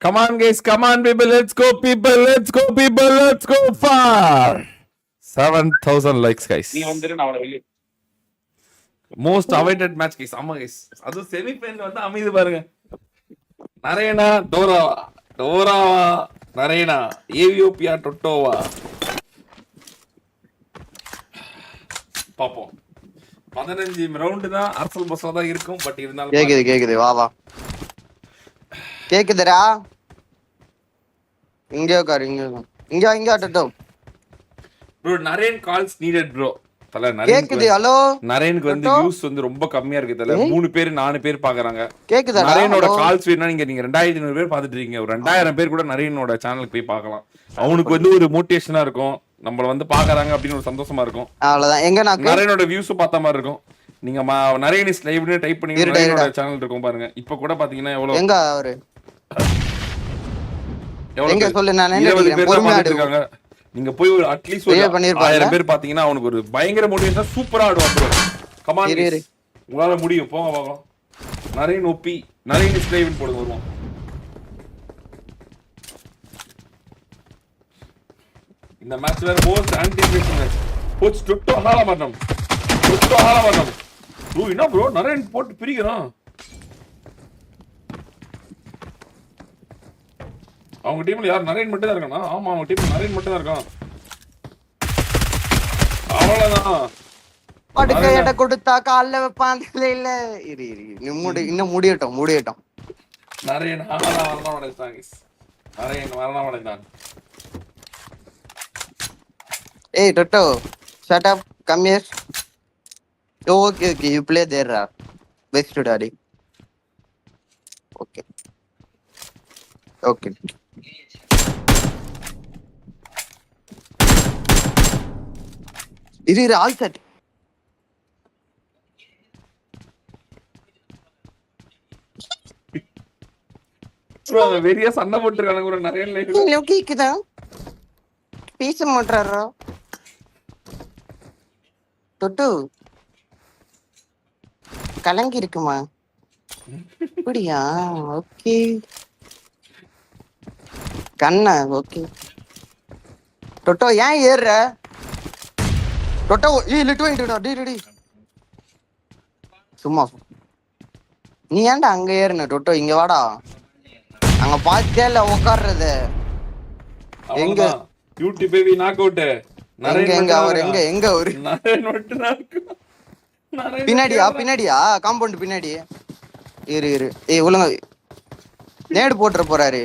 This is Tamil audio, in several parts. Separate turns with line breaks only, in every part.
Come on, guys. Come on, people. Let's go, people. Let's go, people. Let's go far. 7,000 likes, guys. Most awaited match, guys. ஆமா, guys. அது செமிஃபைனல் வந்து அமைது பாருங்க. நரேனா டோராவா, டோராவா நரேனா, ஏவியோபியா டொட்டோவா. பாப்போம். 15 ரவுண்ட் தான் அரசல் பஸ்ல தான் இருக்கும். பட் இருந்தாலும்
கேக்குது வா வா கேக்குதுடா. இங்க உட்காரு இங்க டொட்டோ.
Bro Naren calls needed bro. தல
கேக்குது. ஹலோ
நரேனுக்கு வந்து வியூஸ் வந்து ரொம்ப கம்மியா இருக்கு. தல 3 பேர் 4 பேர் பாக்குறாங்க.
கேக்குதா?
நரேனோட கால்ஸ் வேணா நீங்க 2500 பேர் பாத்துட்டு இருக்கீங்க. ஒரு 2000 பேர் கூட நரேனோட சேனலுக்கு போய் பார்க்கலாம். அவனுக்கு வந்து ஒரு மோட்டிவேஷனா இருக்கும். நம்மள வந்து பாக்குறாங்க அப்படின்னு ஒரு சந்தோஷமா இருக்கும்.
அவ்வளவுதான். எங்க நான்
நரேனோட வியூஸ் பார்த்த மாதிரி இருக்கும். நீங்க நரேன் இஸ் லைவ்னு டைப் பண்ணி நரேனோட சேனல் இருக்கும் பாருங்க. இப்ப கூட பாத்தீங்கன்னா எவ்வளவு
எங்க அவரு
எவ்வளவு
எங்க சொல்லு. நான்
20 பேர் பாத்துட்டு இருக்காங்க. நீங்க போய் ஒரு அட்லீஸ்ட் ஒரு 1000 பேர் பாத்தீங்கன்னா அவனுக்கு ஒரு பயங்கர மோட்டிவேஷன் சூப்பரா ஆடுவான் ப்ரோ. கம் ஆன் உங்களால முடியும். போங்க பாக்கலாம். நரேன் ஓபி நரேன் இஸ் லைவ்னு போடுங்க வருவோம். இந்த மேட்ச் வேற மோஸ்ட் ஆன்டிசிபேஷன் மேட்ச். கோச் டொட்டோ ஹாலமரம் ப்ரோ. என்ன ப்ரோ நரேன் போட்டு பிரிக்கிறான். அவங்க டீம்ல யார் நரேன் மட்டும் தான் இருக்கானா? ஆமா அவங்க டீம்ல நரேன் மட்டும் தான் இருக்கான். அவ்வளவுதான்.
படுக்க எடை கொடுத்தா கால்ல வைப்பாங்க. இல்ல இரு இன்னும் முடியட்டும்.
நரேன் மரணமடைந்தான். நரேன் மரணமடைந்தான்.
ஏய் டொட்டோ shut up, come here. Okay, you play there. Best daddy. Okay. இது ஆல் செட்.
வெறியா சண்டை போட்டுருக்கானுங்க ஒரு நிறைய லைவ்ல.
கேக்குதா? பேச மாட்டாரா டொட்டு? கலங்கி இருக்குமா? அப்படியா? ஓகே கண்ணா. ஓகே டொட்டோ ஏன் ஏறுற? டொட்டோ லிட்டு சும்மா நீ ஏன்டா அங்க ஏறுன? டொட்டோ இங்க வாடா. அங்க பாத்தே இல்ல உட்கார்றது. எங்க
யூடியூப் பேபி நாக் அவுட்.
எங்க அவர் எங்க அவரு?
நரேன் மட்டும் நாக்.
பின்னாடியா காம்பவுண்ட் பின்னாடி. இரு ஏய் ஒழுங்கா நேடு போட்டுற போறாரு.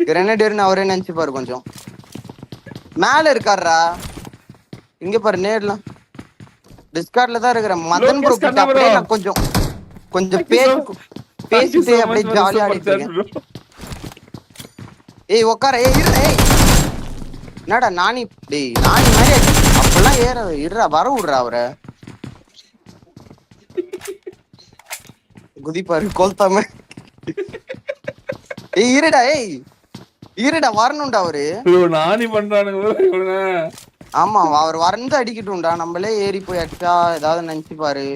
கிரனேடியர்னு அவரே நினைச்சுப்பாரு. கொஞ்சம் மேல இருக்காருடா. இங்க பாரு நேடுலாம் டிஸ்கார்ட்ல தான் இருக்கிற. மதன் ப்ரோ கிட்ட அப்படியே நான் கொஞ்சம் பேசிட்டு அப்படியே ஜாலியா ஆடிட்டு இருக்கேன். ஏய் உட்கார. ஏய் என்னடா நானி மாதிரி அப்பெல்லாம் இருடா வர விடுறா அவரை. குதிப்பாரு கொல்தாம. இருடா வரணும்டா அவரு.
நானி பண்றானுங்க.
ஆமா அவர் வந்து அடிக்கட்டும்டா. நம்மளே ஏறி போய் அடிச்சா ஏதாவது நினைச்சுப்பாரு.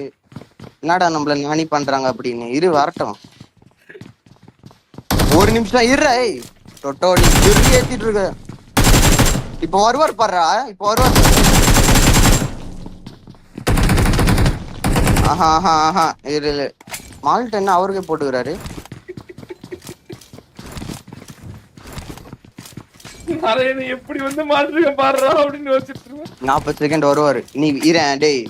என்னடா நம்மள நானி பண்றாங்க அப்படின்னு. வரட்டும் ஒரு நிமிஷம் இருடா. டொட்டோ நீ திருப்பி ஏத்திட்டு இருக்க. இப்ப வருவார் பாடுறா. ஆஹா இரு மால்ட் என்ன அவருக்கே போட்டுக்கிறாரு.
எப்படி வந்து மாற்றுக்க பாடுறா அப்படின்னு யோசிச்சுட்டு
40 செகண்ட் வருவாரு. நீ இரேன். டேய்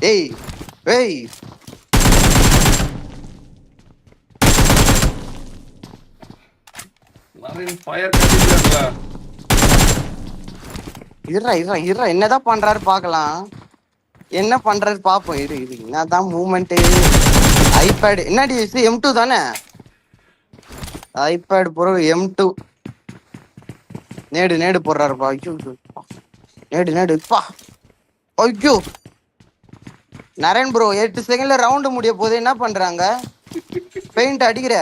இருடா என்னதான் பண்றாரு பாக்கலாம். என்ன பண்றாரு பாப்போம். இரு என்னதான் மூவ்மெண்ட். ஐபேட் என்னடி M2 தானே? IPad bro M2. நேடு போடுறாருப்பா. ஐயோ நேடு பா. ஐயோ நரேன் ப்ரோ 8 செகண்ட்ல ரவுண்ட் முடிய போது என்ன பண்றாங்க? பெயிண்ட் அடிக்கிற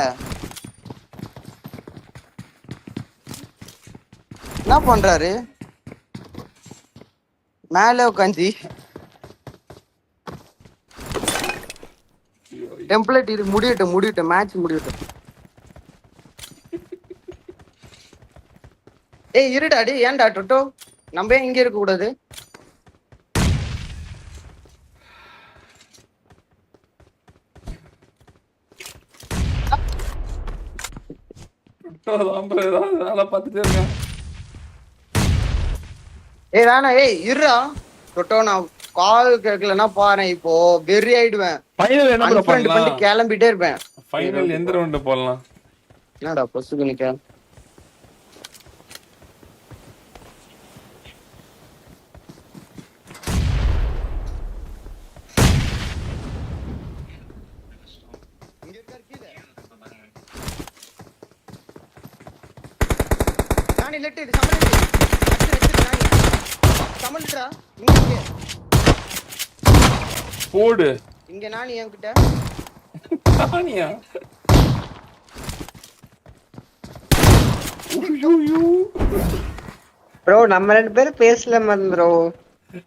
என்ன பண்றாரு? மேல உட்காந்து டெம்ப்ளேட் இது முடியட்டும் மேட்ச் முடியட்டும். ஏய் இருடா டேய் ஏன்டா டொட்டோ நம்ம ஏன் இங்க இருக்க கூடாது
வேலை பார்த்துட்டே இருக்கேன்.
ஏய் வேணா ஏய் இருடா டொட்டோ நான் கால் கேட்கலன்னா பாரு இப்போ வெறி ஆயிடுவேன்
ஃபைனல் என்ன ப்ரோ
பண்ணிட்டு
பண்ணலாம்?
கிளம்பிட்டே இருப்பேன்
ஃபைனல் எந்த ரவுண்ட் போடலாம்?
என்னடா பொசுக்கு நிக்க நானி லெட் இது சமல்டா இங்க
போடு.
இங்க நானி என்கிட்ட
நானியா?
ப்ரோ நம்ம ரெண்டு பேரும் பேசல ப்ரோ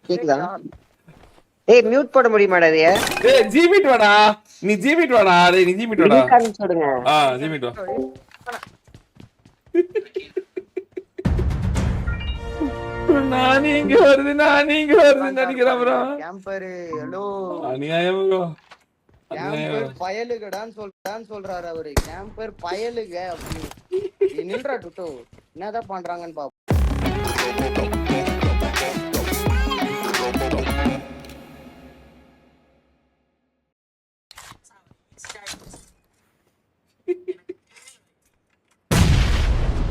கேக்குதா? ஏய் மியூட் போட முடியுமாடா இதைய?
ஏய் ஜிமிட் வாடா. நீ ஜிமிட் வாடா. டேய் நீ ஜிமிட் வாடா.
காரணம் சொல்லுங்க.
ஜிமிட் வா. நான் இங்க வருது நினைக்கிறேன் ப்ரோ.
கேம்பர் ஹலோ
அநியாயம் ப்ரோ.
கேம்பர் பயலுகடான்னு சொல்றாரு அவரு. கேம்பர் பயலுக அப்படி. நீ நில்றா டுட்டோ. என்னதான் பண்றாங்கன்னு பாப்போம்.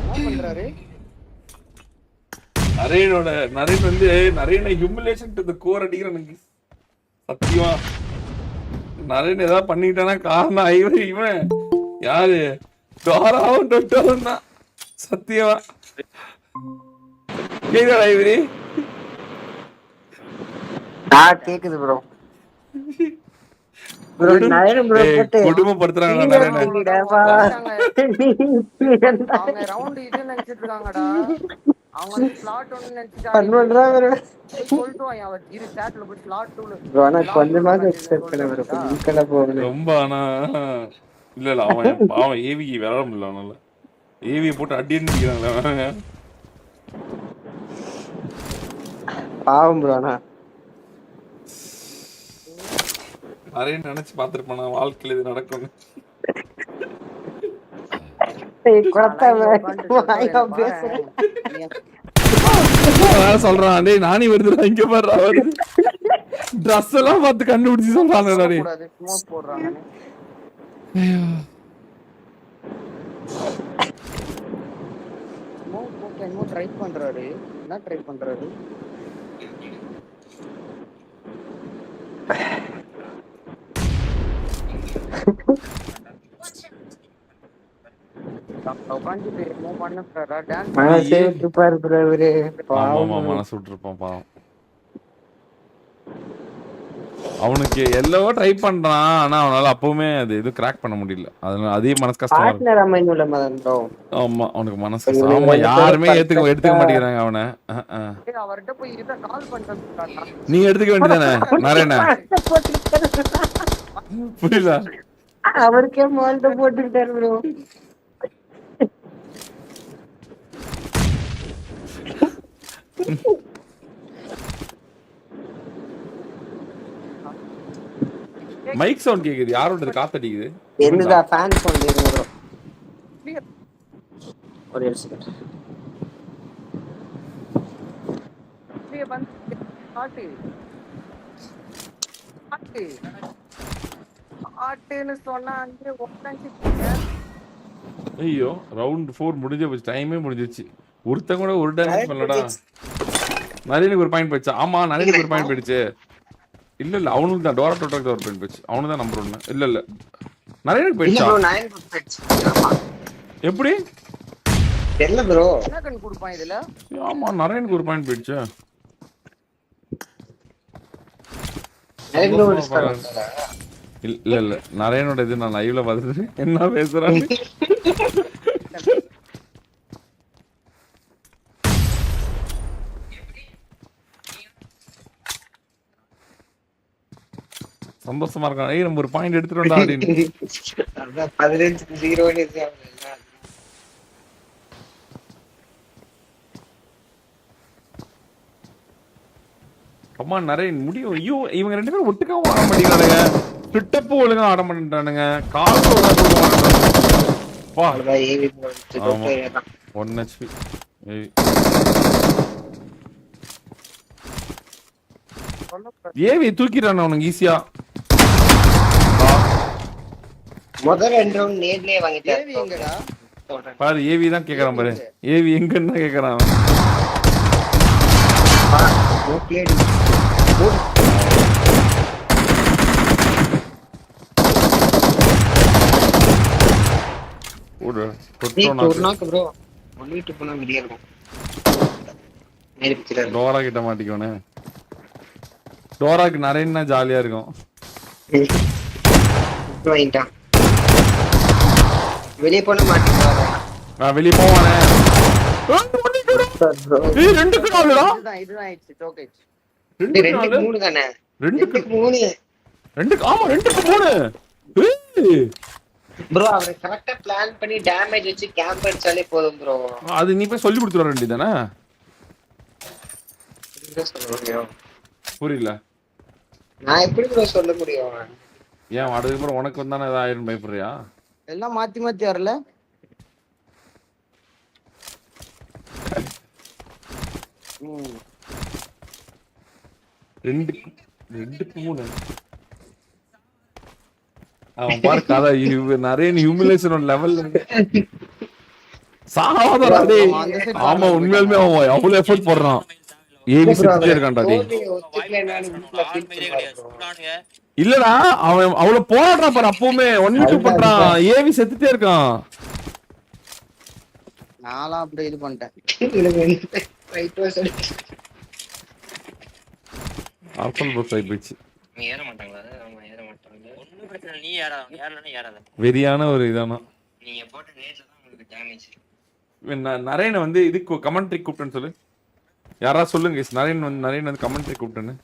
என்ன பண்றாரு?
நரேன் வந்து நரேனை ஹியூமிலேஷன் டு தி கோர் அடிக்கிறானுங்க. சத்தியமா நரேன் ஏதாவது பண்ணிட்டானா காரணம் இவன் யாரு? டோராவும் டொட்டோவும் தான். சத்தியமா கேக்குதா ஐவரி?
கேக்குது ப்ரோ. ப்ரோ நரேன் ப்ரோ போட்டு
குடும்பப்படுத்துறாங்க நரேனை.
அவங்க ரவுண்ட் இது நினைச்சிட்டு இருக்காங்கடா. அவங்க ஸ்லாட் 1 நினைச்சிட்டாங்க.
பண்ணுடா ப்ரோ.
சொல்லிட்டு அவன் இரு சாட்ல போய் ஸ்லாட் 2ல
ப்ரோ நான் கொஞ்சமா எக்ஸ்பெக்ட் பண்ணேன் ப்ரோ. கொஞ்சம் போகணும்.
ரொம்ப ஆனா இல்ல அவன் ஏவி விளையாட முடியல. அவனால ஏவியை போட்டு அடின்னு நிக்கிறாங்களே.
பாவம் ப்ரோ. ஆனா
நரேன் நினைச்சு பாத்துருப்பானா வாழ்க்கையில இது நடக்கும். சொல்றான் டேய் நானி வருதுடா இங்க பாருடா வருது. Dress எல்லாம் பார்த்து கண்டுபிடிச்சு சொல்றானே டேய்.
ஸ்மோக் போடுறாங்க. ஸ்மோக் போட்டு என்ன ட்ரை பண்றாரு? என்ன ட்ரை பண்றாரு?
மனசு விட்டுருப்பான் பாவம். அவனுக்கு எல்லவோ ட்ரை பண்றான். ஆனா அவனால அப்பவுமே அது எதுவும் கிராக் பண்ண முடியல. அதனால அதே மனசு கஷ்டமா இருக்கு. ஆமா அவனுக்கு மனசு கஷ்டம். ஆமா யாருமே எடுத்துக்க மாட்டேங்கிறாங்க அவனை.
அவர்கிட்ட போய் இத கால் பண்ணிட்டாங்க.
நீங்க எடுத்துக்க வேண்டியதானே நாராயணா? புரியல.
அவருக்கே மால்ட்ட போட்டுட்டாரு ப்ரோ.
மைக் சவுண்ட் கேக்குது. யாரோட காத்தடிக்குது?
என்னடா ஃபேன் சவுண்ட் இருங்க ப்ரோ. ஒரு செகண்ட்.
நீ வந்து காட்டு. காட்டு. காட்டுன்னு சொன்னா அங்கே உட்கார்ந்திருக்கீங்க.
ஐயோ ரவுண்ட் 4 முடிஞ்சு போச்சு. டைமே முடிஞ்சிருச்சு. ஒருத்தங்க கூட ஒரு டேமேஜ் பண்ணலடா. நரேனுக்கு ஒரு பாயிண்ட் போயிடுச்சு. ஆமா நரேனுக்கு ஒரு பாயிண்ட் போயிடுச்சு. இல்ல அவனுக்கு தான் டோரா டோட்டாக்கு ஒரு பாயிண்ட் போயிடுச்சு. அவனு தான் நம்பர் 1. இல்ல நரேனுக்கு போயிடுச்சா?
ப்ரோ 9 போயிடுச்சு.
எப்படி?
தெரியல ப்ரோ.
என்ன கன் குடுப்பான் இதுல?
ஆமா நரேனுக்கு ஒரு பாயிண்ட் போயிடுச்சு. இல்ல நரேனோட இது நான் லைவ்ல பாத்துட்டு என்ன பேசுறான். சந்தோஷமா இருக்கான். ஏய் நம்ம ஒரு பாயிண்ட் எடுத்துட்டோம்டா அப்படின்னு.
அத 15-0 ன்னு
அம்மா நிறைய முடியும். ஐயோ இவங்க 2 பேரும் ஒட்டுக்காவும் ஆட மாட்டேங்கிறானுங்க. ஸ்பிட்டப்பும் ஒழுங்கா ஆட மாட்டேன்றானுங்க. காலும் ஒழுங்கா கொடுக்க மாட்டேன்றானுங்க. வா
அவ்வளவுதான் ஏவி போச்சு.
ஆமா.
தொப்பை தான்.
1 HP. ஏவி தூக்கிட்டானே உனக்கு ஈஸியா.
முதல் 2 ரவுண்ட் நேர்லயே வாங்கிட்டாரு.
ஏவி எங்கடா?
சொல்றேன்.
பாரு ஏவி தான் கேக்குறான் பாரு. ஏவி எங்கன்னு தான் கேக்குறான்.
ஓகே.
ஓடு.
நாக்கு ப்ரோ. ஒன்னிட்டு போனா வெளிய இருக்கும். மேல பிச்சல.
டோரா கிட்ட மாட்டிக்கோனே. டோராக்கு நரேன்னா ஜாலியா இருக்கும்.
வாங்கிட்டான். வெளிய போனா மாட்டிப்பாரு.
நான் வெளிய போவானே. ஏய் 2க்கு 4டா.
இதுதான் ஆயிடுச்சு டோக்கேஜ்.
2க்கு 3 தானே. 2க்கு 3.
2க்கு ஆமா 2க்கு 3. ஏய்
ப்ரோ அவரை கரெக்ட்டா பிளான் பண்ணி டேமேஜ் வச்சு கேம்ப் அடிச்சாலே போதும் ப்ரோ.
அது நீ போய் சொல்லி கொடுத்துற வேண்டியதானே.
என்ன சொல்ல முடியும்?
புரியல.
நான் எப்படி ப்ரோ சொல்ல முடியும்?
ஏன் அடுத்த முறை உனக்கு வந்தானே ஏதாவது பயப்படுறியா?
எல்லாம் மாத்தி மாத்தி வரல.
ரெண்டுக்கு 3. அவன் பாரு கதை நிறைய ஹியூமிலேஷன் லெவல்ல சாகாதடா டேய். ஆமா உண்மையாலுமே அவன் அவ்வளவு எஃபோர்ட் போடுறான். ஏவி செத்துட்டே இருக்கான்டா டேய். இல்லடா அவன் அவ்வளவு போராடுறான் பாரு. அப்பவுமே 1v2 பண்றான். ஏவி செத்துட்டே இருக்கான்.
நான்லாம் அப்படியே இது பண்ணிட்டேன்.
ஆல்பல் பாக்ஸ் ஆயி போச்சு.
ஏற மாட்டாங்களா? ஆமா ஏற மாட்டாங்க. ஒண்ணும் பிரச்சனை நீ ஏறாத.
வெறியான ஒரு இதானா.
நீங்க போட்ட நேட்ல தான் உங்களுக்கு டேமேஜ்.
நரேன் வந்து இதுக்கு கமெண்ட்ரி கூப்பிட்டேன்னு சொல்லு. யாரா சொல்லுங்க நரேன் வந்து கமெண்ட்ரி கூப்பிட்டேன்னு.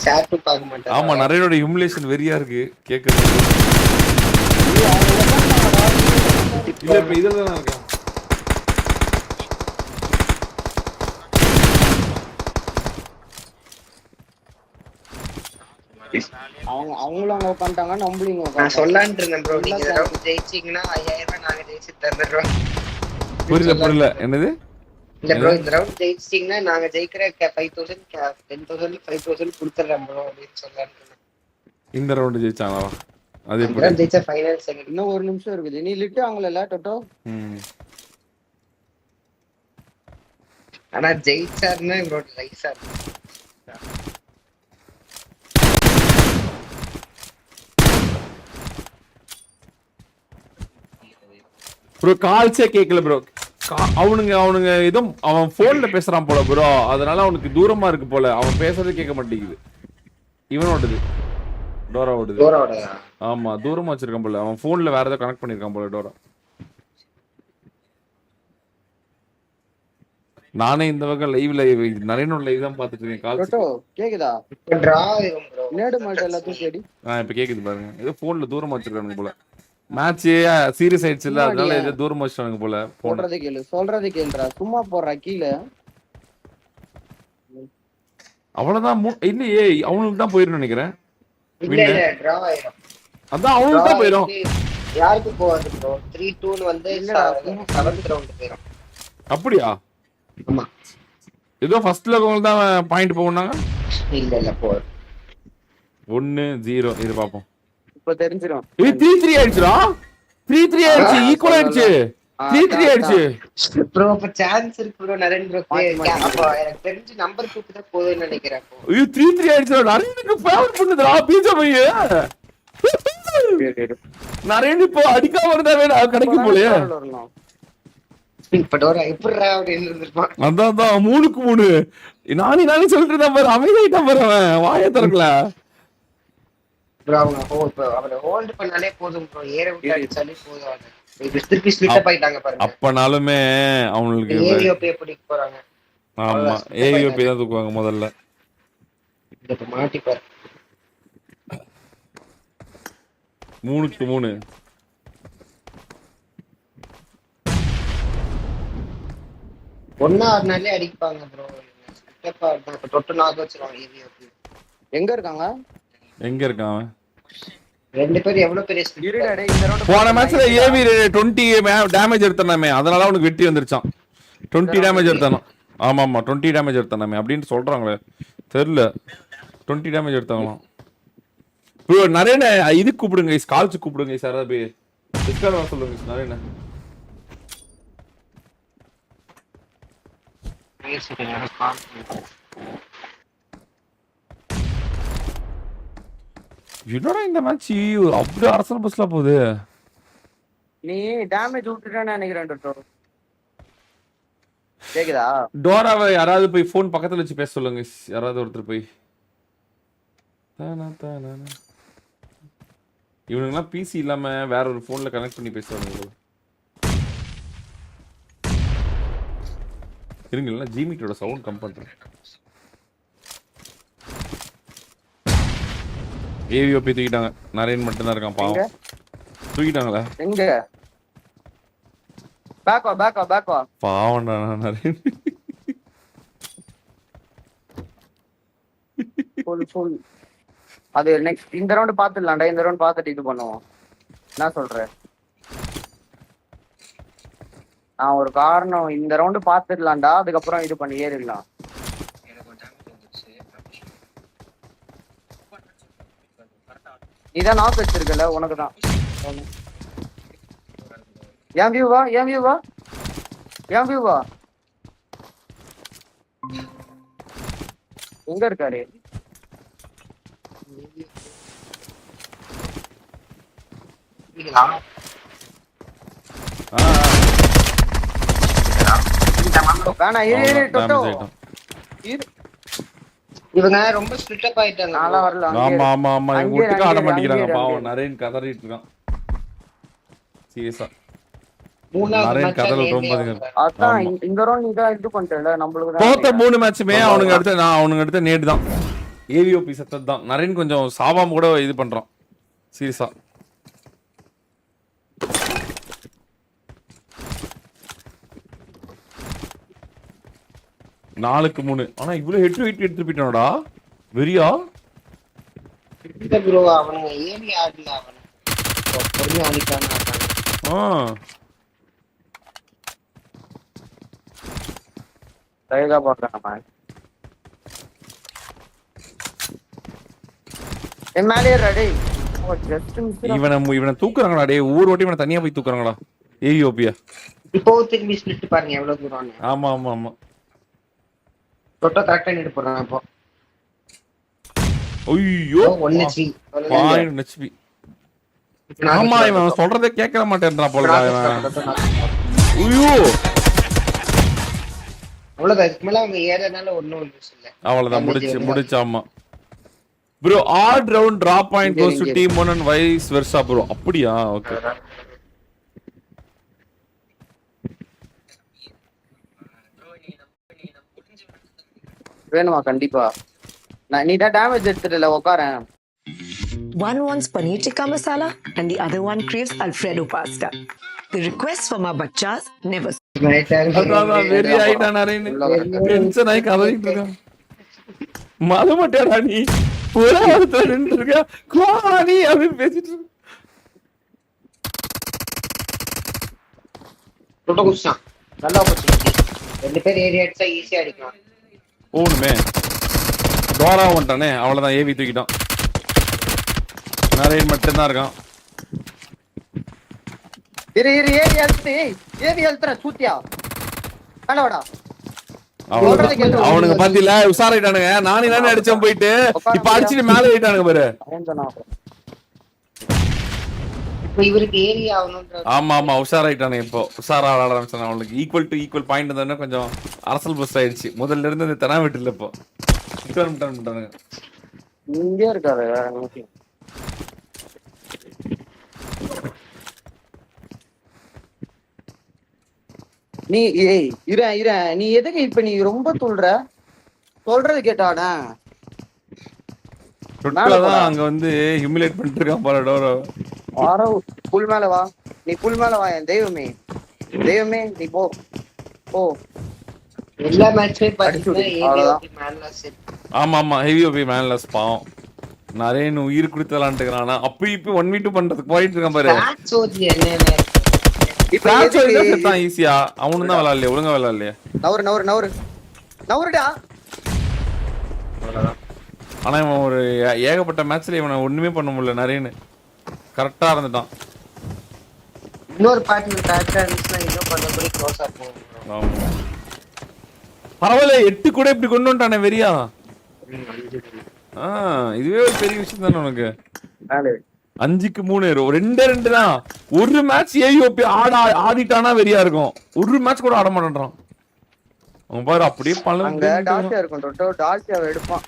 சாட் பார்க்க மாட்டேன்.
ஆமா நரேனோட ஹியூமிலேஷன் வெறியா இருக்கு கேக்குறது. இல்ல இப்ப இதெல்லாம் இருக்கா.
அவங்களும் அங்க உட்காந்துட்டாங்க நம்மளும்
நான் சொல்லான்னு இருந்தேன் ப்ரோ. நீங்க இந்த ரவுண்ட் ஜெயிச்சீங்கன்னா 5000 ரூபாய் நாங்க ஜெயிச்சு தந்துடுறோம்.
புரியல என்னது?
இல்ல ப்ரோ இந்த ரவுண்ட் ஜெயிச்சீங்கன்னா நாங்க ஜெயிக்கிற 5000 10000 5000 கொடுத்துறோம் ப்ரோ அப்படின்னு சொல்லான்னு இருந்தேன்.
இந்த ரவுண்ட் ஜெயிச்சாங்களா? அது
இந்த ரவுண்ட் ஜெயிச்சா ஃபைனல் செகண்ட்.
இன்னும் 1 நிமிஷம் இருக்குது. நீ லிட் ஆங்கல டோட்டோ.
ஆனா ஜெயிச்சாருன்னா ப்ரோ ரைஸா
ப்ரோ கால்ஸே கேக்கல ப்ரோ. அவனுங்க ஏதோ அவன் போன்ல பேசுறான் போல ப்ரோ. அதனால அவனுக்கு தூரமா இருக்கு போல. அவன் பேசுறதே கேட்க மாட்டேங்குது. இவனோடது டோராவோடது. ஆமா தூரமா வச்சிருக்கான் போல. அவன் போன்ல வேற ஏதோ கனெக்ட் பண்ணிருக்கான் போல டோரா. நானே இந்த வகை லைவ்ல நரேனோட லைவ் தான் பாத்துட்டு இருக்கேன். கால்ஸ்
கேக்குதா?
டிரா ஆயிரும் ப்ரோ.
நேடு மால்ட் எல்லாத்தையும் தேடி.
இப்ப கேக்குது பாருங்க. ஏதோ போன்ல தூரமா வச்சிருக்கானுங்க போல. மேட்ச் சீரியஸ் ஆயிடுச்சு இல்ல. அதனால ஏதோ தூரமா வச்சிட்டானுங்க போல.
சொல்றதே கேளுடா. சும்மா போறா கீழ.
அவ்வளவுதான். இல்லையே அவனுக்கு தான் போயிரும் நினைக்கிறேன்.
இல்ல டிரா ஆயிரும்.
அதான் அவனுக்கு தான் போயிரும்.
யாருக்கு போவாது ப்ரோ? 3-2 வந்து 7th ரவுண்ட் போயிரும்.
அப்படியா?
ஆமா.
ஏதோ ஃபர்ஸ்ட்ல இருக்கவங்க தான் பாயிண்ட் போனாங்க.
இல்ல போற
1-0 இது பாப்போம்.
இப்ப தெரிஞ்சிரும்.
ஏய் 3-3 ஆயிடுச்சுடா. 3-3 ஆயிடுச்சு. ஈக்குவல் ஆயிடுச்சு. 3-3 ஆயிடுச்சு.
ப்ரோ அப்ப சான்ஸ் இருக்கு ப்ரோ. நரேன் ப்ரோ அப்ப எனக்கு தெரிஞ்சு நம்பர் 2 தான் போகுதுன்னு நினைக்கிறேன்.
ஐயோ 3-3 ஆயிடுச்சுடா. நரேனுக்கு ஃபேவர் பண்ணுதுடா பீஜா பைய. நரேன் இப்போ அடிக்காம இருந்தா வேணா கிடைக்கும் போலயே.
இப்ப டோரா இப்பறா அப்படின்னு இருந்திருப்பான்.
அதான் 3க்கு 3. நானே சொல்லிட்டு இருந்தேன் பாரு. அமைதியாயிட்டான் பாரு அவன். வாயை திறக்கல.
ப்ரோ அவனை ஹோல்ட் பண்ணாலே போதும் ப்ரோ. ஏற விட்டு அடிச்சாலே போதும். அவங்க திருப்பி ஸ்பிளிட் அப் ஆயிட்டாங்க பாருங்க.
அப்பனாலுமே அவங்களுக்கு
ஏவிஓபி பிடிக்க போறாங்க.
ஆமா ஏவிஓபி தான் தூக்குவாங்க முதல்ல.
இப்ப மாட்டிப்பாரு.
3க்கு 3.
ஒண்ணா ஆடுனாலே அடிப்பாங்க ப்ரோ. ஸ்டெப்பா இருந்தா தொட்டு நாக்கு வச்சிருவாங்க ஏவியோக்கு.
எங்க இருக்காங்க?
எங்க இருக்கான் அவன்?
ரெண்டு பேரும் எவ்வளவு பெரிய ஸ்பிளிட்.
இருடா டேய், இந்த ரவுண்ட்
போன மேட்ச்ல ஏவி 20 டேமேஜ் எடுத்தானாமே, அதனால அவனுக்கு வெட்டி வந்துருச்சான். 20 டேமேஜ் எடுத்தானோ. ஆமா ஆமா 20 டேமேஜ் எடுத்தானாமே அப்படின்னு சொல்றாங்களே, தெரியல. 20 டேமேஜ் எடுத்தாங்களாம். ப்ரோ நிறைய இது கூப்பிடுங்க guys, கால்ஸ் கூப்பிடுங்க guys, யாராவது போய் டிஸ்கார்ட் வர சொல்லுங்க guys. நிறைய என்னடா இந்த மேட்ச் அப்படியே அரசல் பஸ்ல போகுது.
நீ டேமேஜ் விட்டுட்டேன்னு நினைக்கிறேன் டோ. கேக்குதா?
டோராவை யாராவது போய் ஃபோன் பக்கத்துல வச்சு பேச சொல்லுங்க guys. யாராவது ஒருத்தர் போய். இவனுங்கலாம் பிசி இல்லாம வேற ஒரு போன்ல கனெக்ட் பண்ணி பேசுவாங்க. இருங்கல்ல ஜிமிட்டோட சவுண்ட் கம் பண்றேன். ஏவிஓபி தூக்கிட்டாங்க. நரேன் மட்டும் தான் இருக்கான் பாவம். தூக்கிட்டாங்களா?
எங்க? பேக் வா.
பாவம்டா நரேன்.
ஃபுல் அது நெக்ஸ்ட் இந்த ரவுண்ட் பாத்துடலாம்டா. இந்த ரவுண்ட் பாத்துட்டு இது பண்ணுவோம். என்ன சொல்ற? நான் ஒரு காரணம் இந்த ரவுண்ட் பாத்துடலாம்டா, அதுக்கப்புறம் இது பண்ணி ஏறிடலாம். இதான் நாக் வச்சிருக்கல உனக்கு தான். ஏன் வியூ வா எங்க இருக்காரு? வேணா இரு டொட்டோ இரு.
இவங்க ரொம்ப ஸ்பிளிட் அப் ஆயிட்டாங்க.
நாளா வரல.
ஆமா ஒட்டுக்க ஆட மாட்டேங்கிறாங்க பாவம். நரேன் கதறிட்டு இருக்கான் சீரியஸா. நரேன் கதற ரொம்ப
அதான் இந்த ரவுண்ட் நீ தான் இது பண்ணிட்டல. நம்மளுக்கு தான்
தோத்த 3 மேட்ச்மே அவனுங்க அடுத்த நேட் தான். ஏவிஓபி செத்தது தான். நரேன் கொஞ்சம் சாவாம கூட இது பண்றான் சீரியஸா. நாலுக்கு 3. ஆனா இவ்வளவு ஹெட் வெயிட் எடுத்து போயிட்டானடா. வெரியா
இந்த ப்ரோ அவனுங்க ஏவி ஆடல. அவன் பொறுமையா ஆடிட்டானா.
சரிதா போறானே. MLA ready. ஓ ஜஸ்ட் மிஸ்.
இவனை தூக்குறாங்கடா டேய். ஒவ்வொரு வாட்டி இவனை தனியா போய் தூக்குறாங்கடா ஏவிஓபியா.
இப்போ திரும்பி ஸ்பிளிட் பாருங்க எவ்வளவு தூரம்.
ஆமா
டொட்டோ கரெக்ட்டா நின்னு போறான் இப்போ.
ஐயோ
1 HP.
ஆமா இவன் சொல்றதே கேட்க மாட்டேன்றான் போல. ஐயோ
அவ்வளவுதான். இதுக்கு மேல அவங்க ஏறனால ஒண்ணும் யூஸ் இல்ல.
அவ்வளவுதான் முடிச்சு. ஆமா bro odd round draw point goes to team 1 and vice versa bro. அப்படியா? ஓகே.
வேணுமா? கண்டிப்பா. நீ தான் டேமேஜ் எடுத்துட்டல உட்காரேன்.
One wants paneer tikka masala and the other one craves Alfredo pasta. The request from our bachchas never.
Very ஆயிட்டா நரேன். டென்ஷன் ஆயி கதறிட்டு இருக்கான். மால மாட்டேடா நீ. பூரா வந்து நின்னுட்டு இருக்க. குவானி அப்படி பேசிட்டு இருக்க.
டொட்டோ குச்சான். நல்ல ஆப்பர்சூனிட்டி. ரெண்டு பேர் ஏரியா அடிச்சா ஈஸியா அடிக்கலாம்.
ஓனுமே டோரா வந்துட்டானே. அவ்வளவுதான் ஏவி தூக்கிட்டான். நரேன் மட்டும் தான் இருக்கான்.
இரு ஏவி அழுத்துற சூத்தியா. வேணாடா.
அவனுங்க பாத்தில உசாராயிட்டானுங்க. நானே அடிச்சேன் போயிட்டு. இப்ப அடிச்சிட்டு மேல ஏறிட்டானுங்க பாரு.
இப்போ இவருக்கு ஏரியா ஆவணும்ன்ற.
ஆமா உசாராயிட்டானுங்க. இப்போ உசாரா ஆட ஆரம்பிச்சானே. அவனுக்கு ஈக்குவல் பாயிண்ட் இருந்தானே கொஞ்சம் அரசல் பஸ் ஆயிடுச்சு. முதல்ல இருந்து இந்த தனா விட்டு இல்ல. இப்போ ரிட்டர்ன் பண்ணிட்டானுங்க.
இங்க இருக்காரு. நீ இரு நீ எதுக்கு இப்ப நீ ரொம்ப சொல்றது கேட்டாடா.
அங்க வந்து ஹியூமிலேட் பண்ணிட்டு இருக்கான் பாரு டோரோ.
புல் மேல வா. நீ புல் மேல வா. என் தெய்வமே நீ போ.
எல்லா மேட்ச்மே பாத்தீங்கன்னா
அவ்வளவுதான்.
ஏவிஓபி மேன்லாஸ்
ஆமா ஹெவி ஓபி மேன்லஸ் பாவம் நிறைய உயிர் கொடுத்து விளாண்டுக்கிறான் அப்ப இப்ப 1v2 பண்றதுக்கு போயிட்டு இருக்கான் பாரு.
ஸ்டாட்ஸ் ஓஜி என்னென்ன
இப்ப
ஸ்டாட்ச்
எதுக்கு
தான் செத்தான் ஈஸியா. அவனும் தான் விளாடலையே ஒழுங்கா விளாடலையே.
நவருடா.
ஆனா இவன் ஒரு ஏகப்பட்ட மேட்ச்ல இவனை ஒண்ணுமே பண்ண முடியல. நிறையன்னு கரெக்டா இருந்துட்டான்.
இன்னொரு பார்ட்னர் கரெக்டா இருந்துச்சுன்னா இன்னும் கொஞ்சம் கூட க்ளோஸா இருக்கும்.
ஆமா பரவாயில்ல 8 கூட இப்படி கொண்டு வந்துட்டானே வெறியா. இதுவே ஒரு பெரிய விஷயம் தானே உனக்கு. 5க்கு 3 2 தான். ஒரு மேட்ச் ஏயோபி ஆடிட்டானா வெறியா இருக்கும். ஒரு மேட்ச் கூட ஆட மாட்டேன்றான் அவன் பாரு. அப்படியே பல
அங்க டால்சியா இருக்கும். டொட்டோ டால்சியா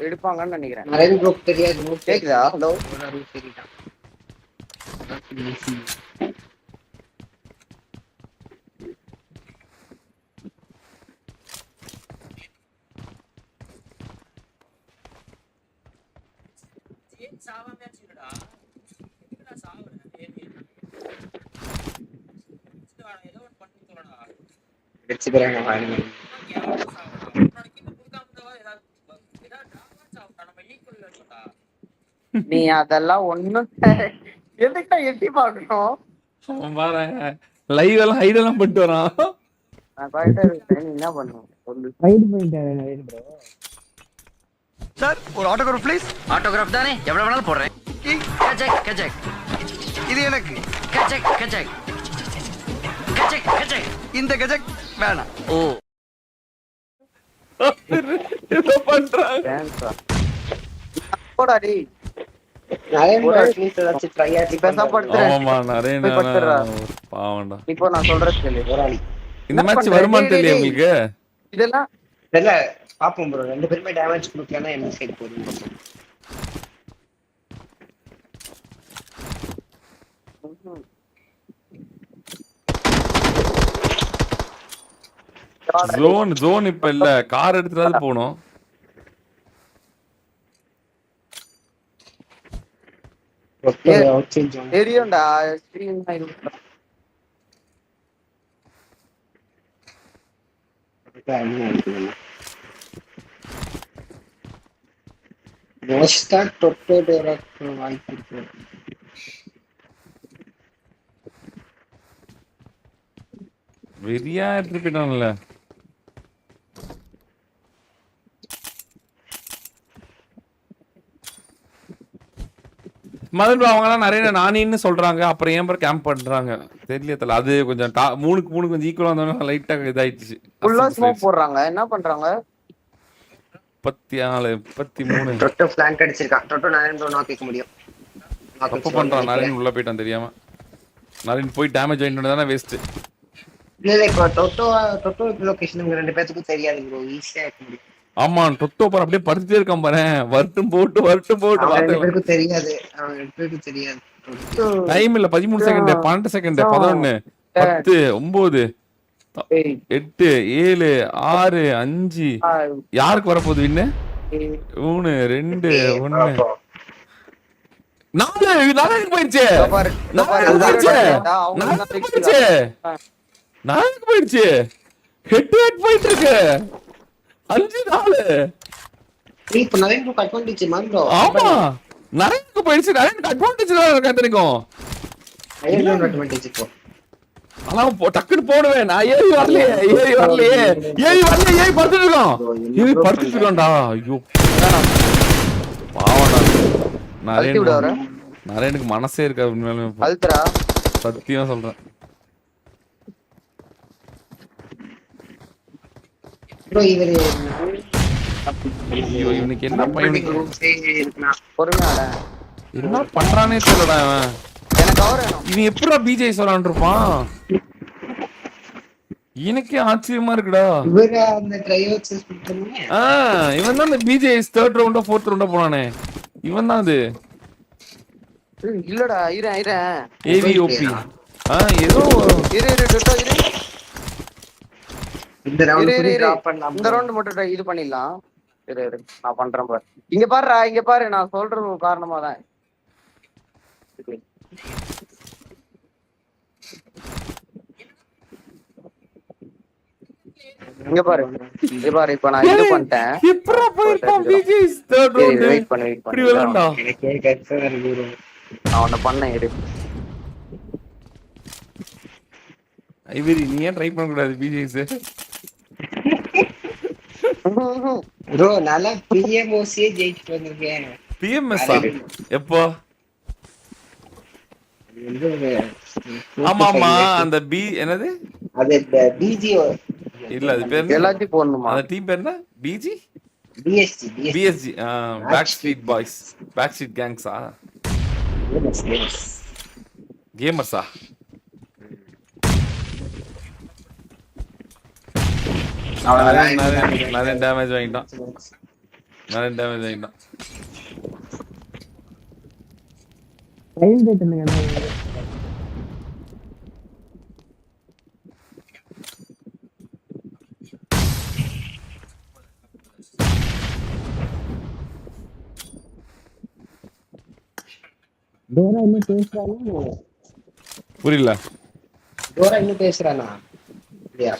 எடுப்பாங்கன்னு நினைக்கிறேன்.
நரேன் ப்ரோக்கு தெரியாது.
கேக்குதா? ஹலோ
சரிதான்.
நீ அதெல்லாம் ஒண்ணும் எதுக்குடா எட்டி பாக்கணும்.
அவன் பாரு லைவ் எல்லாம் ஹைட் எல்லாம் பண்ணிட்டு வரான்.
நான் கரெக்டா இருக்கேன். நீ என்ன பண்ணும் சொல்லு.
சார் ஒரு ஆட்டோகிராஃப் ப்ளீஸ்.
ஆட்டோகிராஃப் தானே எவ்வளவு வேணாலும் போடுறேன். கஜக் கஜக்
இது எனக்கு.
கஜக் கஜக் கஜக் கஜக்
இந்த கஜக் வேணாம்.
ஓ
என்ன பண்றான்
டான்ஸா போடா டேய்.
நரேன் ப்ரோ அட்லீஸ்ட் ஏதாச்சும் ட்ரை ஆச்சு
பேசாம படுத்துறேன்.
ஆமாமா நிறைய
போய் படுத்துறா.
பாவம்டா.
இப்போ நான் சொல்றது கேளு.
போராளி
இந்த மேட்ச் வருமான்னு தெரியல உங்களுக்கு.
இதெல்லாம்
இல்ல பாப்போம் ப்ரோ. ரெண்டு பேருமே டேமேஜ் கொடுக்கலன்னா என்ன சைடு போகுதுன்னு பாப்போம்.
ஜோன் இப்ப இல்ல. கார் எடுத்துட்டு போகணும்.
தெரியும்டா. ஸ்கிரீன்
மோஸ்டா டொட்டோட வாய்ப்பு இருக்கு.
வெறியா எடுத்துட்டு போயிட்டான்ல. மதன் அவங்க எல்லாம் நிறைய நானின்னு சொல்றாங்க. அப்புறம் ஏன் கேம்ப் பண்றாங்க தெரியல. அது கொஞ்சம் 3க்கு 3 கொஞ்சம் ஈக்குவலா இருந்தாலும் லைட்டா இதாயிடுச்சு.
ஃபுல்லா ஸ்மோக் போடுறாங்க. என்ன பண்றாங்க?
34 33
டொட்டோ ஃபிளாங்க் அடிச்சிருக்கான். டொட்டோ நரேன் ப்ரோ நாக் முடியும்.
தப்பு பண்றான். நரேன் உள்ள போயிட்டான் தெரியாம. நரேன் போய் டேமேஜ் ஆயிட்டு தானே வேஸ்ட்.
இல்ல இப்போ டொட்டோ லொகேஷன் ரெண்டு பேத்துக்கும் தெரியாது ப்ரோ. ஈஸியா இருக்க முடியும்.
ஆமா டொட்டோ பாரு அப்படியே படுத்துட்டே இருக்கான் பாரு. வரட்டும் போட்டு
ரெண்டு பேருக்கும் தெரியாது. அவங்க ரெண்டு பேருக்கும் தெரியாது.
டைம் இல்ல. 13 செகண்ட் 12 செகண்ட் 11 10 9 8 7 6 5 யாருக்கு வரப்போகுது வின்னு? 3 2 1 4 போயிடுச்சு. போயிடுச்சு. ஹெட் போயிட்டு இருக்கு. 5-4
இப்போ நரேன் ப்ரோ அட்வான்டேஜ் மாறுதோ.
ஆமா நரேனுக்கு போயிடுச்சு. நரேனுக்கு அட்வான்டேஜ் இருக்கா தெரியும்.
ஐயன் அட்வான்டேஜ் இப்போ.
ஆனா டக்குன்னு போடுவேன். நான் ஏறி வரலையே. ஏறி படுத்துட்டு இருக்கோம்டா. ஐயோ பாவம்டா. நரேனுக்கு மனசே இருக்காது உண்மையாலுமே. சத்தியம் சொல்றேன்.
ப்ரோ இவரு
ஐயோ இவனுக்கு என்ன
பொறுமையாடா.
என்ன பண்றானே தெரியலடா அவன்.
எனக்கு கவர் வேணும்.
இவன் எப்படா பிஜே சொல்லான் இருப்பான். எனக்கே ஆச்சரியமா இருக்குடா.
இவரு அந்த ட்ரைவர் சஸ்பெண்ட் பண்ணீங்க.
இவன் தான் அந்த பிஜே 3rd ரவுண்டா 4th ரவுண்டா போனானே. இவன் தான் அது.
இல்லடா இரேன்
ஏவிஓபி. ஏதோ
இரு டொட்டோ இரு.
இந்த ரவுண்ட் புடி டிராப் பண்ணலாம்.
இந்த ரவுண்ட் மட்டும் இது பண்ணிடலாம். இரு நான் பண்றேன் பாரு. இங்க பாரு நான் சொல்றது காரணமா தான். இங்க பாரு இப்ப நான் இது பண்ணிட்டேன்.
எப்படா போயிருப்பான் பிஜிஸ் தேர்ட் ரவுண்ட்
வெயிட்
இப்படி
பண்ணு
விளையாண்டா
எனக்கே கட்சா இருக்கு bro.
நான் ஒண்ணு பண்ணேன் இரு.
ஐவரி நீ ஏன் ட்ரை பண்ண கூடாது பிஜிஸ்
bro நல்லா PMOC ஜெயிச்சிட்டு வந்திருக்கேன்.
பிஎம்எஸ் எப்போ
இது வந்து
ஆமா ஆமா அந்த பி என்னது
அது BGO
இல்ல அது பேர் என்ன?
எல்லாத்தையும் போடணுமா?
அந்த டீம் பேர் என்ன பிஜி
BSG
BSG back street boys back street கேங்ஸா கேமர்ஸா நிறைய டேமேஜ் வாங்கிட்டான் புரியல
டோரா இன்னும் பேசுறானா இல்லையா?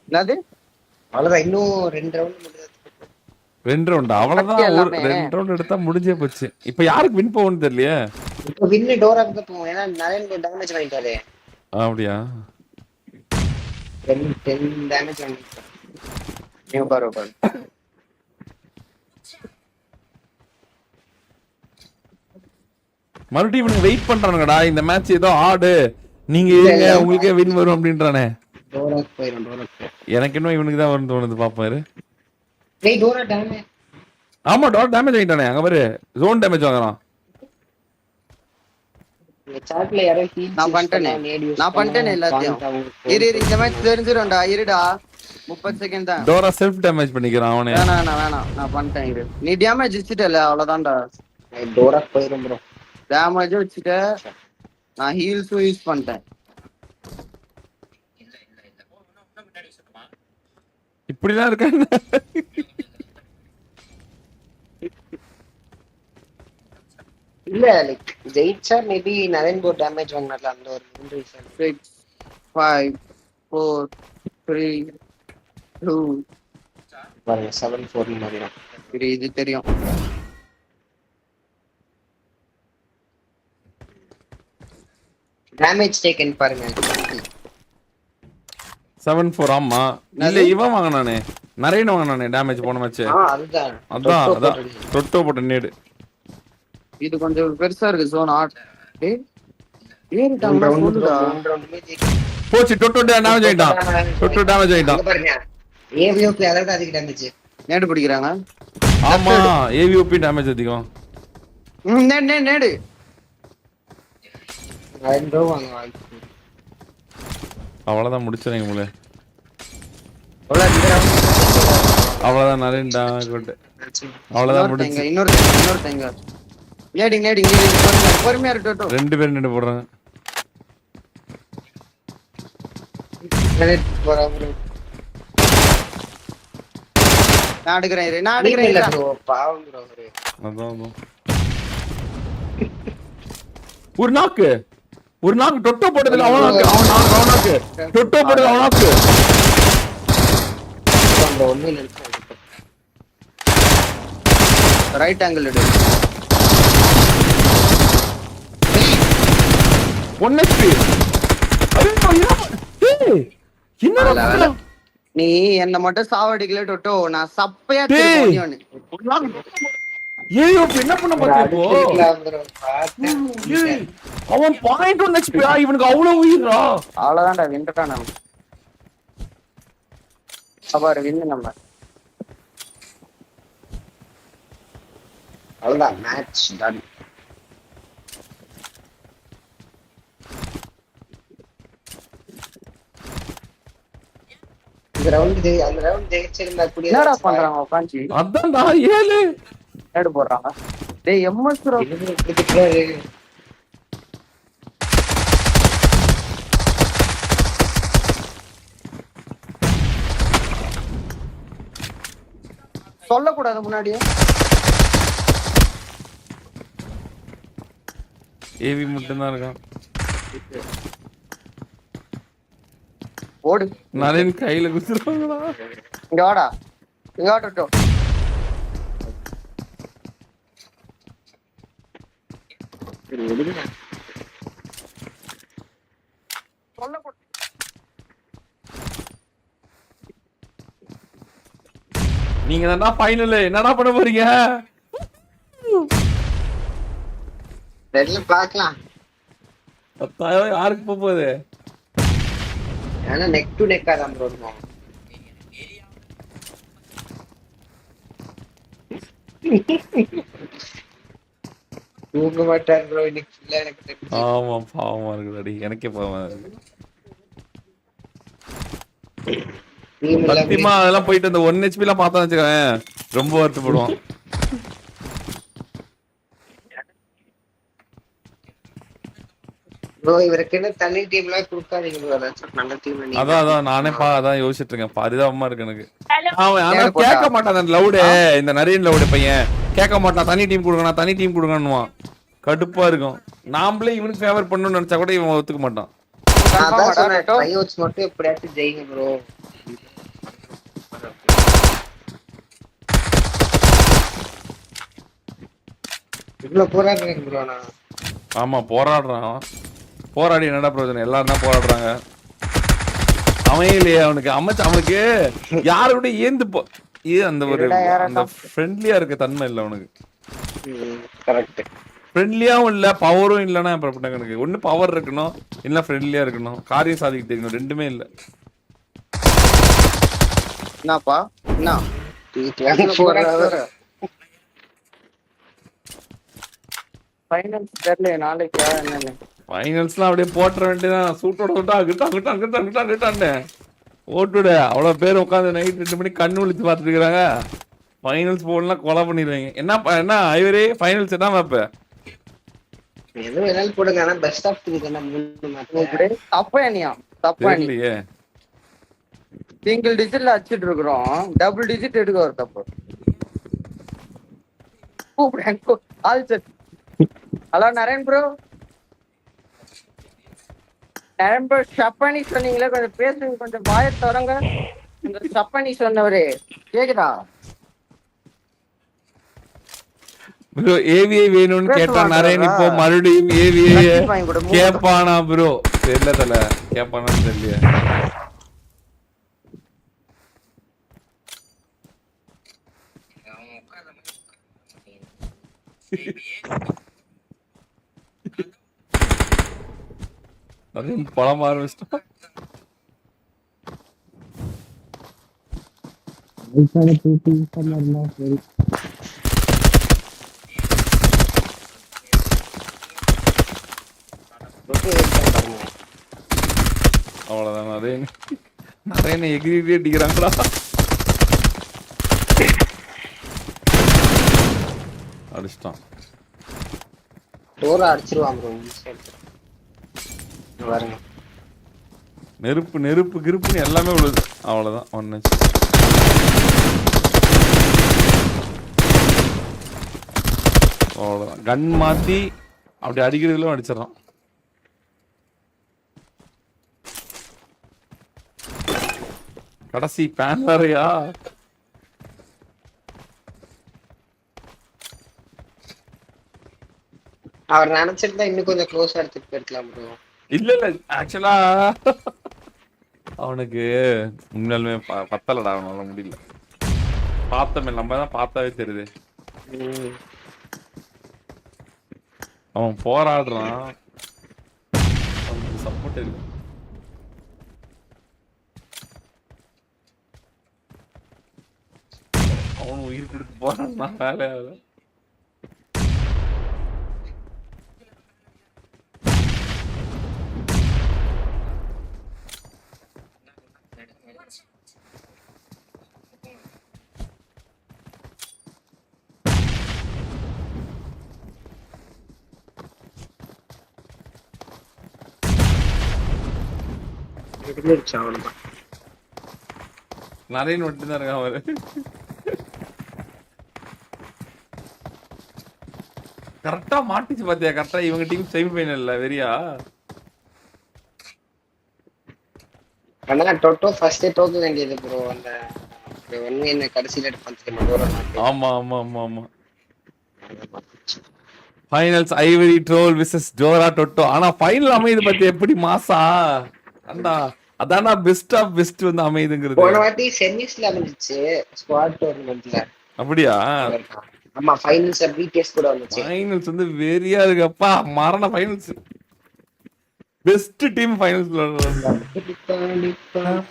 என்னது?
அவ்வளவுதான் இன்னும் 2 ரவுண்ட் முடியாது.
2 ரவுண்டா அவ்வளவுதான் ஒரு 2 ரவுண்ட் எடுத்தா முடிஞ்சே போச்சு இப்ப யாருக்கு வின் போகும்னு தெரியலையே
இப்போ வின்னு டோராக்கு தான் போவோம். ஏன்னா நிறைய டேமேஜ் வாங்கிட்டாரு.
அப்படியா
10 டேமேஜ் வாங்கிட்டாரு.
இங்க பாரு
மறுபடியும் இவனுக்கு வெயிட் பண்றானுங்கடா இந்த மேட்ச் ஏதோ ஆடு நீங்க இருங்க உங்களுக்கே வின் வரும் அப்படின்றானே
டோராக்கு போயிடும்.
எனக்கு இன்னும் இவனுக்கு தான் வரும்னு தோணுது பாப்பாரு
டேய் டோரா டேமேஜ்.
ஆமா டோர் டேமேஜ் ஆயிட்டானே அங்க பாரு ஜோன் டேமேஜ் வாங்குறான்
இந்த சாட்ல யாரோ ஹீல்
நான் பண்ணிட்டேனே எல்லாத்தையும். இரு இந்த மேட்ச் தெரிஞ்சிரும்டா. இருடா 30 செகண்ட் தான்.
டோரா செல்ஃப் டேமேஜ் பண்ணிக்கிறான் அவனே
வேணாம் நான் பண்ணிட்டேன் இரு. நீ டேமேஜ் வச்சுட்டல அவ்வளவுதான்டா.
டோரா போயிடும் ப்ரோ.
டேமேஜ் வச்சுட்ட நான் ஹீல்ஸும் யூஸ் பண்ணிட்டேன்.
இப்படிதான் இருக்க
இல்ல லைக் ஜெயிச்சா மேபி நரேன் போர் டேமேஜ் வாங்கினால அந்த ஒரு ரீசன்.
6 5 4 3 2
பாருங்க 7-4 மாதிரி தான்.
இது தெரியும்.
டேமேஜ் டேக்கன் பாருங்க
7-4 ஆமா இல்ல இவன் வாங்கினானே நிறைய வாங்கினானே டேமேஜ் போன மேட்ச்
அதுதான்
அதான் தொட்டோ போட்ட நேடு
இது கொஞ்சம் பெருசா இருக்கு ஜோன் ஆட். டேய் ஏறிட்டாங்க சொல்லுடா.
போச்சு டொட்டோ டேமேஜ் ஆயிட்டான்
பாருங்க ஏவிஓக்கு அதோட அதிக டேமேஜ்.
நேடு பிடிக்கிறாங்க.
ஆமா ஏவிஓபி டேமேஜ் அதிகம்.
நேடு
அவ்வளவுதான் முடிச்சிருங்க உங்களே அவ்வளவுதான் நிறையடா கொண்டு அவ்வளவுதான் முடிச்சு.
இன்னொருத்தங்க நேடி பொறுமையா இருக்கட்டும்.
2 பேர் நின்று போடுறாங்க.
நான் எடுக்கிறேன்
பாவம் ப்ரோ.
அதான் ஒரு நாக்கு டொட்டோ போட்டதுல அவனாக்கு டொட்டோ போட்டதுல அவனாக்கு
ஒண்ணு
ரைட் ஆங்கிள் எடு.
1 HP. என்ன
நீ என்ன மட்டும் சாவடிக்கல டொட்டோ நான் சப்பையா திருப்பி
ஏய் என்ன பண்ண பாத்தியோ அவன் 0.1 HP இவனுக்கு அவ்வளவு உயிரா
அவ்வளவுதான்டா வின்டா நம்ம சபார் வின்னு நம்ம
அவ்வளவுதான் மேட்ச் டன். இந்த ரவுண்ட் அந்த ரவுண்ட் ஜெயிச்சிருந்தா கூட
என்னடா பண்றாங்க உட்கார்ந்து
அதான்டா 7
ஏடு போடுறாங்க. டேய் எம்எஸ் ப்ரோ சொல்லக்கூடாது முன்னாடியே.
ஏவி மட்டும் தான் இருக்கான்.
ஓடு
நரேன் கையில குத்துறாங்களா?
இங்க வாடா இங்க வாடட்டும்.
நீங்க தான்டா ஃபைனல். என்னடா பண்ண போறீங்க?
ரெண்டுல பாக்கலாம்.
10,000 யாருக்கு போகுது?
ஆனா நெக் டு நெக்கா தான் ப்ரோ இருக்கும். தூங்க மாட்டார் ப்ரோ இன்னைக்கு ஃபுல்லா எனக்கு தெரிஞ்சு.
ஆமா பாவமா இருக்குடாடி. எனக்கே பாவமா இருக்கு.
டீம் எல்லாம்
சத்தியமா அதெல்லாம் போயிட்டு அந்த 1 HP எல்லாம் பார்த்தா வச்சுக்கேன் ரொம்ப வருத்தப்படுவான்.
ப்ரோ இவருக்கு என்ன தனி டீம்லாம் கொடுக்காதீங்க ப்ரோ. ஏதாச்சும் நல்ல டீம் நீங்க.
அதான் நானே அதான் யோசிச்சுட்டு இருக்கேன். பரிதாபமா இருக்கு எனக்கு. அவன் ஆனா கேட்க மாட்டான் அந்த லவுடு. இந்த நரேன் லவுடு பையன் கேட்க மாட்டான். தனி டீம் கொடுங்க தனி டீம் கொடுங்கன்னுவான். கடுப்பா இருக்கும். நாமளே இவனுக்கு ஃபேவர் பண்ணணும்னு நினைச்சா கூட இவன் ஒத்துக்க மாட்டான்.
அதான் சொன்னேன் ட்ரையோட்ஸ் மட்டும் எப்படியாச்சும் ஜெயிங்க ப்ரோ. இவ்வளவு போராடுறேன் ப்ரோ நான்.
ஆமா போராடுறான். போராடி என்னடா பிரயோஜனம்? எல்லாரும் தான் போராடுறாங்க. அவன் இல்லையே அவனுக்கு அவனுக்கு யாரு கூட ஏந்து அந்த ஒரு அந்த ஃப்ரெண்ட்லியா இருக்க தன்மை இல்லை அவனுக்கு.
கரெக்ட்.
ஃப்ரெண்ட்லியாவும் இல்ல பவரும் இல்லைன்னா அப்புறம் எனக்கு ஒண்ணு பவர் இருக்கணும் இல்ல ஃப்ரெண்ட்லியா இருக்கணும் காரியம் சாதிக்க தெரியணும் ரெண்டுமே இல்ல.
என்னப்பா என்ன ஃபைனல்ஸ் தெரியல நாளைக்கு என்னன்னு
ஃபைனல்ஸ்லாம் அப்படியே போட்டுற வேண்டியதான். சூட்டோட விட்டா அங்கிட்டான்னு ஓட்டுட அவ்வளவு பேர் உட்காந்து நைட் 2 மணிக்கு கண்ணு விழிச்சு பார்த்துட்டு இருக்காங்க. ஃபைனல்ஸ் போடலாம் கொலை பண்ணிடுவாங்க. என்ன ஐவரே ஃபைனல்ஸ் என்ன மேப்
ஏதோ எல்லாம் போடுங்க. ஆனா பெஸ்ட் ஆஃப் திங்க் என்ன மூணு மேட்ச்
தப்பானியா தப்பானி
இல்லையே.
சிங்கிள் டிஜிட்ல அடிச்சிட்டு இருக்கிறோம் டபுள் டிஜிட் எடுக்க ஒரு தப்பு. All set. Hello Naren bro. Naren bro சப்பானி சொன்னீங்களே கொஞ்சம் பேசுங்க கொஞ்சம் வாயை தரங்க. இந்த சப்பானி சொன்னவரே கேக்குதா?
ப்ரோ ஏவிஏ வேணும்னு கேட்டா நரேன் இப்போ மறுபடியும் ஏவிஏ கேப்பானா ப்ரோ? தெரியல தல கேப்பானான்னு தெரியல. நரேன் பழம் ஆரம்பிச்சிட்டா. அவ்வளவுதான் நரேன் எகிரி அடிக்கிறாங்களா? அடிச்சிட்டான்.
டோரா அடிச்சிருவான் ப்ரோ. பாருங்க
நெருப்பு கிருப்புன்னு எல்லாமே விழுது. அவ்வளவுதான் ஒன்னு. அவ்வளவுதான் கன் மாத்தி அப்படி அடிக்கிறதுல அடிச்சிடறான். கடைசி பேன் வேறையா?
அவர் நினைச்சிருந்தா இன்னும் கொஞ்சம் க்ளோஸா எடுத்துட்டு போயிருக்கலாம் ப்ரோ.
இல்ல ஆக்சுவலா அவனுக்கு உண்மையாலுமே பத்தலடா. அவனால முடியல. பார்த்தமே நம்ம தான் பார்த்தாவே தெரியுது. அவன் போராடுறான். அவனுக்கு சப்போர்ட் இல்லை. அவன் உயிர் கொடுத்து போறான். வேலை ஆகல. நரேன் மட்டும்தான் இருக்கான் அவரு. கரெக்டா மாட்டிச்சு பாத்தியா? கரெக்டா இவங்க டீம் செமி ஃபைனல்ல வெரியா.
ஆனா டொட்டோ ஃபர்ஸ்டே தோக்க வேண்டியது ப்ரோ. அந்த ஒன்னு என்ன கடைசியில எடுப்பான்.
ஆமா ஆமா ஆமா ஆமா. ஃபைனல்ஸ் ஐவரி ட்ரோல் விசஸ் ஜோரா டொட்டோ. ஆனா ஃபைனல் அமையுது பத்தி எப்படி மாசா அதானா பெஸ்ட் ஆஃப் பெஸ்ட் வந்து அமையுதுங்கிறது.
போன வாட்டி செமிஸ்ல அமைஞ்சிச்சு ஸ்குவாட் டோர்னமெண்ட்ல.
அப்படியா?
ஆமா ஃபைனல்ஸ் பிடிஎஸ் கூட வந்துச்சு.
ஃபைனல்ஸ் வந்து வெறியா இருக்குப்பா. மரண ஃபைனல்ஸ். பெஸ்ட் டீம் ஃபைனல்ஸ்ல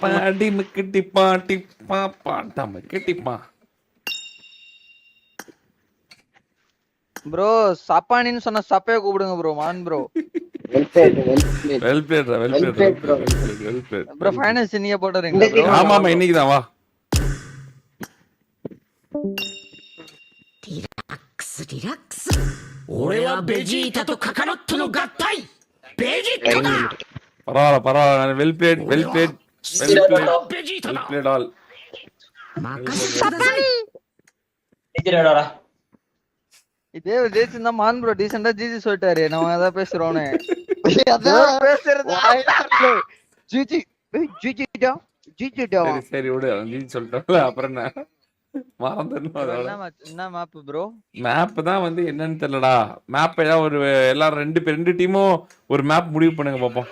பாடி மிக்கிட்டி பாட்டி பாப்பா தம் கிட்டிப்பா.
ப்ரோ சப்பானின்னு சொன்ன சப்பைய கூப்பிடுங்க ப்ரோ. மான் bro.
Well played
bro finals நீங்க போடுறீங்க ப்ரோ.
ஆமா ஆமா இன்னைக்கு தான் வா.
ரிலாக்ஸ். 俺はベジータとカカロットの合体。ベジータだ。
பரவாயில்ல வெல் பிளேட் ஆல்.
இதே ஜெயிச்சிருந்தா மான் ப்ரோ டீசெண்டா ஜிஜி சொல்லிட்டாரு. நம்ம அதான் பேசுறோன்னு
சரி விடு ஜிஜி சொல்லிட்டோம்ல அப்புறம் என்ன மறந்துடணும்.
என்ன மேப் ப்ரோ?
மேப் தான் வந்து என்னன்னு தெரியலடா. மேப் ஏதாவது ஒரு எல்லாரும் ரெண்டு டீமும் ஒரு மேப் முடிவு பண்ணுங்க பாப்போம்.